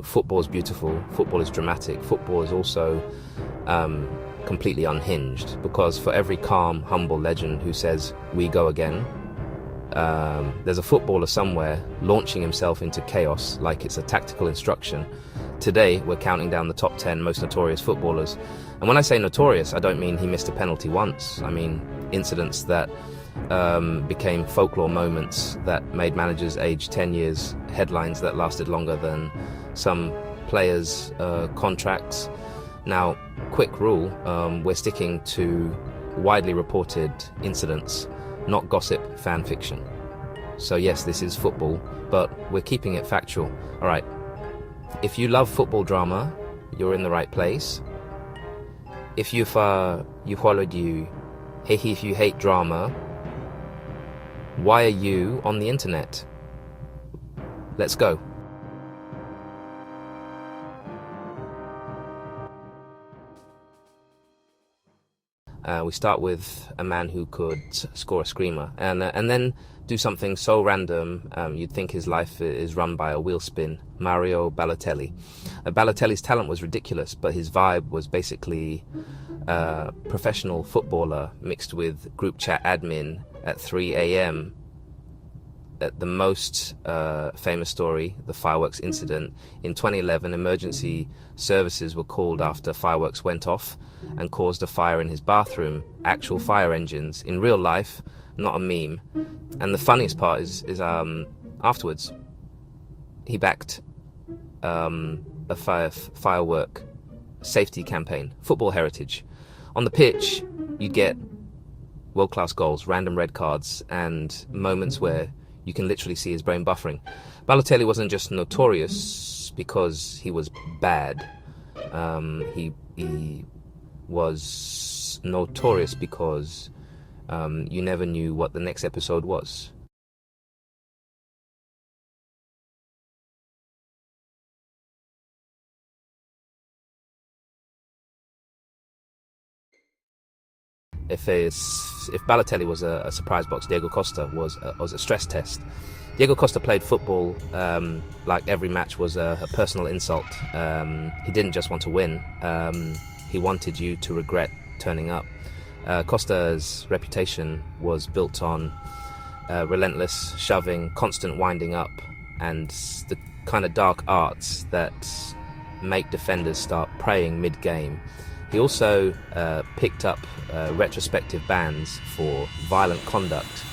football is beautiful, football is dramatic, football is also completely unhinged, because for every calm, humble legend who says, "we go again," there's a footballer somewhere launching himself into chaos like it's a tactical instruction. Today, we're counting down the top 10 most notorious footballers. And when I say notorious, I don't mean he missed a penalty once. I mean incidents that became folklore moments that made managers aged 10 years headlines that lasted longer than some players' contracts. Now, quick rule, we're sticking to widely reported incidents, not gossip fan fiction. So yes, this is football, but we're keeping it factual. All right, if you love football drama, you're in the right place. If you hate drama, why are you on the internet? Let's go. We start with a man who could score a screamer, and then do something so random you'd think his life is run by a wheel spin. Mario Balotelli. Balotelli's talent was ridiculous, but his vibe was basically professional footballer mixed with group chat admin at 3 a.m. The most famous story, the fireworks incident. In 2011, emergency services were called after fireworks went off and caused a fire in his bathroom. Actual fire engines in real life, not a meme. And the funniest part is afterwards, he backed a firework safety campaign, football heritage. On the pitch, you get world-class goals, random red cards, and moments where you can literally see his brain buffering. Balotelli wasn't just notorious because he was bad. He was notorious because you never knew what the next episode was. If Balotelli was a surprise box, Diego Costa was a stress test. Diego Costa played football like every match was a personal insult. He didn't just want to win. He wanted you to regret turning up. Costa's reputation was built on relentless shoving, constant winding up, and the kind of dark arts that make defenders start praying mid-game. He also picked up retrospective bans for violent conduct,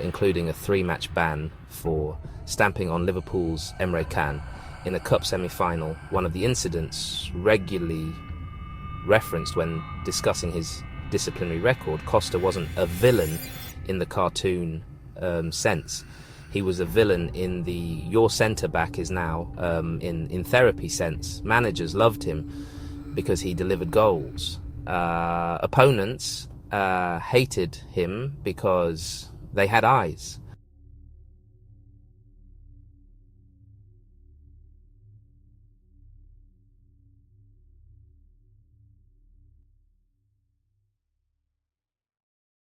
including a 3-match ban for stamping on Liverpool's Emre Can in a cup semi-final. One of the incidents regularly referenced when discussing his disciplinary record. Costa wasn't a villain in the cartoon sense. He was a villain in the your centre-back is now in therapy sense. Managers loved him because he delivered goals. Opponents hated him because they had eyes.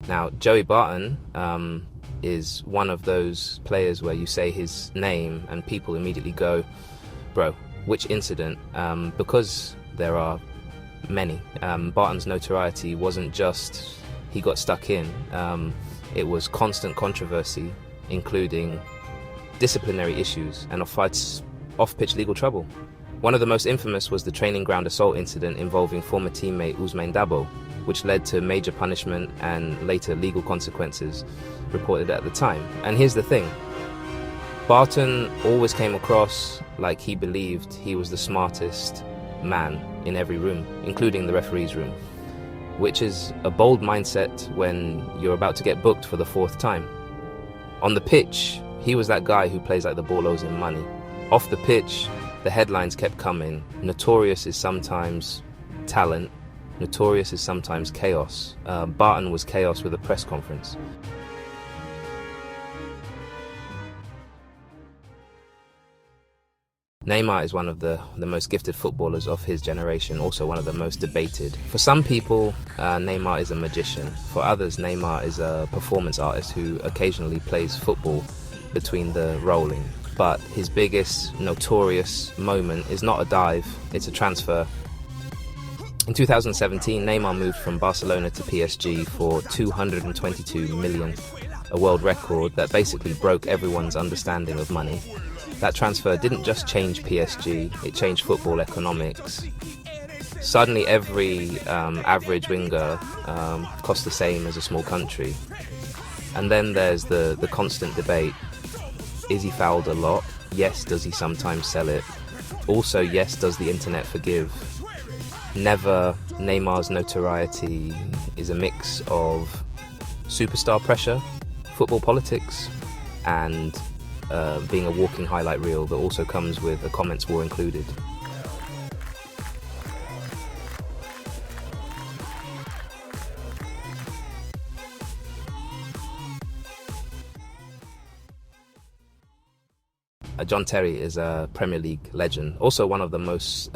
Now, Joey Barton is one of those players where you say his name and people immediately go, bro, which incident? Because there are many. Barton's notoriety wasn't just he got stuck in. It was constant controversy, including disciplinary issues and off-pitch legal trouble. One of the most infamous was the training ground assault incident involving former teammate Ousmane Dabo, which led to major punishment and later legal consequences reported at the time. And here's the thing. Barton always came across like he believed he was the smartest man in every room, including the referee's room, which is a bold mindset when you're about to get booked for the 4th time. On the pitch, he was that guy who plays like the ball owes him money. Off the pitch, the headlines kept coming. Notorious is sometimes talent. Notorious is sometimes chaos. Barton was chaos with a press conference. Neymar is one of the most gifted footballers of his generation, also one of the most debated. For some people, Neymar is a magician. For others, Neymar is a performance artist who occasionally plays football between the rolling. but his biggest notorious moment is not a dive, it's a transfer. In 2017, Neymar moved from Barcelona to PSG for 222 million, a world record that basically broke everyone's understanding of money. That transfer didn't just change PSG, it changed football economics. Suddenly every average winger costs the same as a small country. And then there's the constant debate. Is he fouled a lot? Yes. Does he sometimes sell it? Also, yes, does the internet forgive? Never. Neymar's notoriety is a mix of superstar pressure, football politics, and being a walking highlight reel that also comes with a comments war included. John Terry is a Premier League legend, also one of the most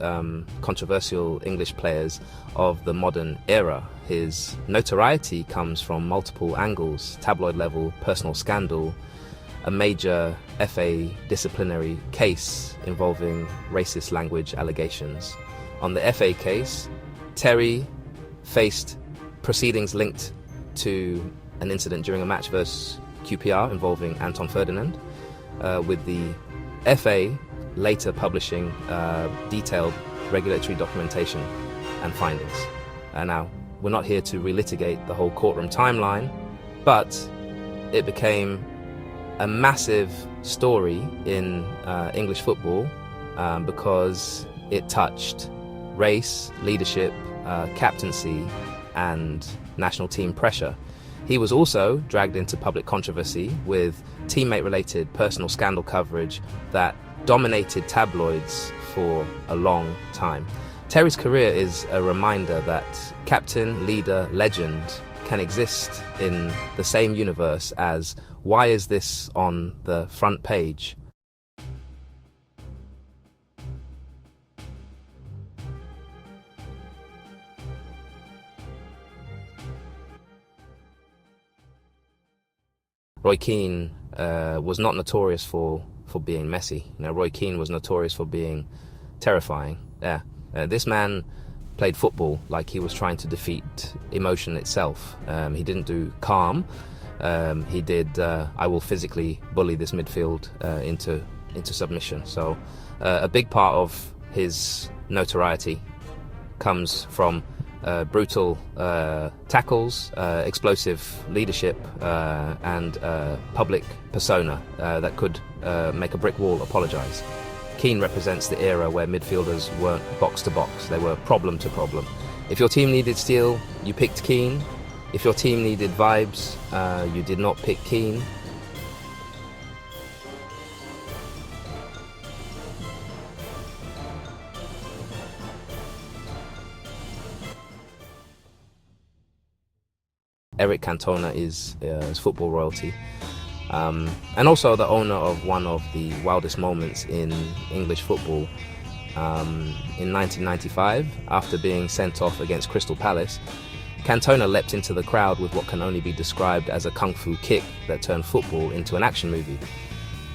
controversial English players of the modern era. His notoriety comes from multiple angles: tabloid level, personal scandal, a major FA disciplinary case involving racist language allegations. On the FA case, Terry faced proceedings linked to an incident during a match versus QPR involving Anton Ferdinand, with the FA later publishing detailed regulatory documentation and findings. Now, we're not here to relitigate the whole courtroom timeline, but it became a massive story in English football because it touched race, leadership, captaincy, and national team pressure. He was also dragged into public controversy with teammate-related personal scandal coverage that dominated tabloids for a long time. Terry's career is a reminder that captain, leader, legend can exist in the same universe as why is this on the front page? Roy Keane was not notorious for being messy. Roy Keane was notorious for being terrifying. This man played football like he was trying to defeat emotion itself. He didn't do calm. He did, I will physically bully this midfield into submission. So a big part of his notoriety comes from brutal tackles, explosive leadership, and public persona that could make a brick wall apologise. Keane represents the era where midfielders weren't box to box, they were problem to problem. If your team needed steel, you picked Keane. If your team needed vibes, you did not pick Keane. Eric Cantona is football royalty, and also the owner of one of the wildest moments in English football. In 1995, after being sent off against Crystal Palace, Cantona leapt into the crowd with what can only be described as a kung fu kick that turned football into an action movie.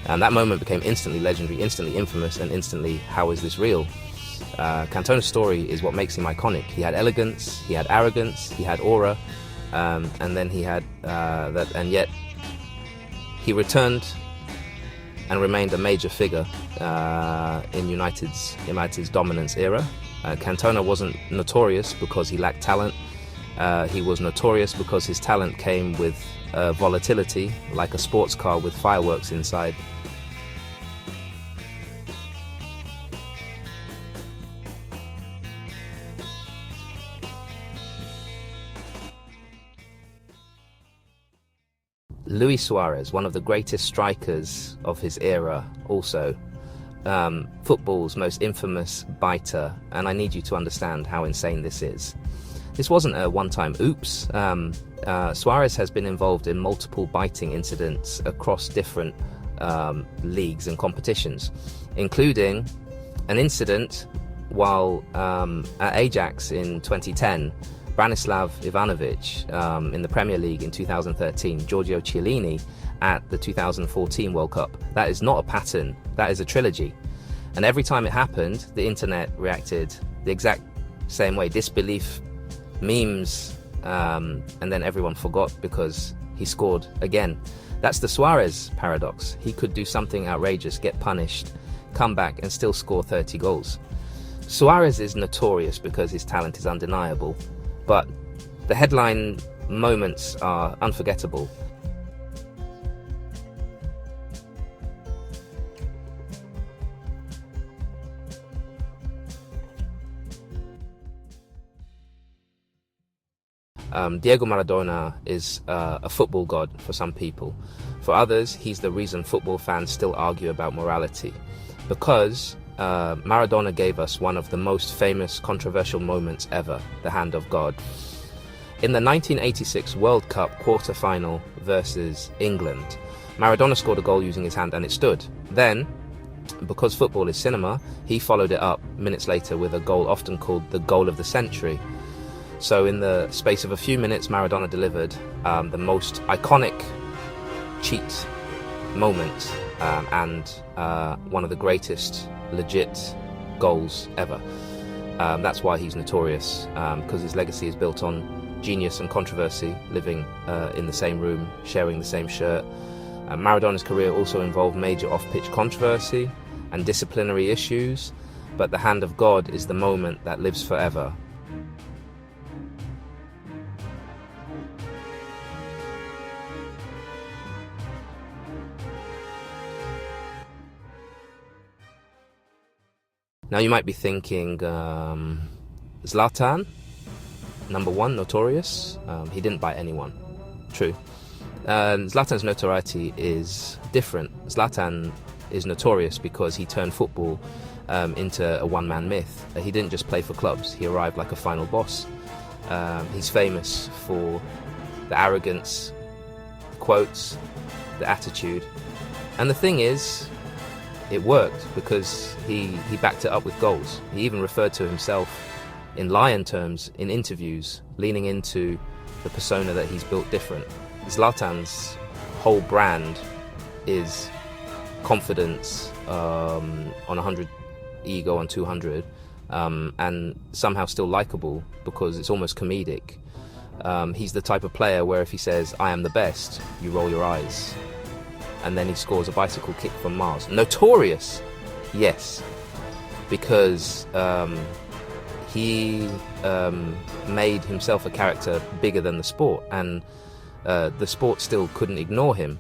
And that moment became instantly legendary, instantly infamous, and instantly, how is this real? Cantona's story is what makes him iconic. He had elegance, he had arrogance, he had aura, and then he had that, and yet he returned and remained a major figure in United's dominance era. Cantona wasn't notorious because he lacked talent. He was notorious because his talent came with volatility, like a sports car with fireworks inside. Luis Suarez, one of the greatest strikers of his era, also football's most infamous biter, and I need you to understand how insane this is. This wasn't a one-time oops. Suarez has been involved in multiple biting incidents across different leagues and competitions, including an incident while at Ajax in 2010, Branislav Ivanovic in the Premier League in 2013, Giorgio Chiellini, at the 2014 World Cup. That is not a pattern, that is a trilogy. And every time it happened, the internet reacted the exact same way. Disbelief, memes, and then everyone forgot because he scored again. That's the Suarez paradox. He could do something outrageous, get punished, come back and still score 30 goals. Suarez is notorious because his talent is undeniable, but the headline moments are unforgettable. Diego Maradona is a football god for some people. For others, he's the reason football fans still argue about morality. Because Maradona gave us one of the most famous controversial moments ever, the hand of God. In the 1986 World Cup quarter-final versus England, Maradona scored a goal using his hand and it stood. Then, because football is cinema, he followed it up minutes later with a goal often called the goal of the century. So in the space of a few minutes, Maradona delivered the most iconic cheat moment and one of the greatest legit goals ever. That's why he's notorious, because his legacy is built on genius and controversy, living in the same room, sharing the same shirt. Maradona's career also involved major off-pitch controversy and disciplinary issues, but the hand of God is the moment that lives forever. Now you might be thinking, Zlatan, number one, notorious. He didn't bite anyone. True. Zlatan's notoriety is different. Zlatan is notorious because he turned football into a one-man myth. He didn't just play for clubs. He arrived like a final boss. He's famous for the arrogance, quotes, the attitude. And the thing is, it worked because he backed it up with goals. He even referred to himself in lion terms in interviews, leaning into the persona that he's built different. Zlatan's whole brand is confidence on 100, ego on 200, and somehow still likable because it's almost comedic. He's the type of player where if he says, "I am the best," you roll your eyes. And then he scores a bicycle kick from Mars. Notorious, yes, because he made himself a character bigger than the sport, and the sport still couldn't ignore him.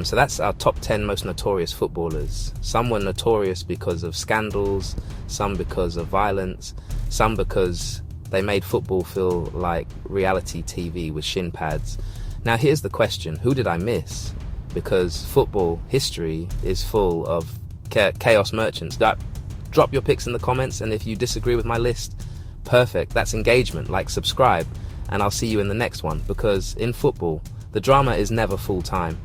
So that's our top 10 most notorious footballers. Some were notorious because of scandals, some because of violence, some because they made football feel like reality TV with shin pads. Now here's the question, who did I miss? Because football history is full of chaos merchants. Drop your picks in the comments, and if you disagree with my list, perfect, that's engagement. Like, subscribe, and I'll see you in the next one, because in football, the drama is never full time.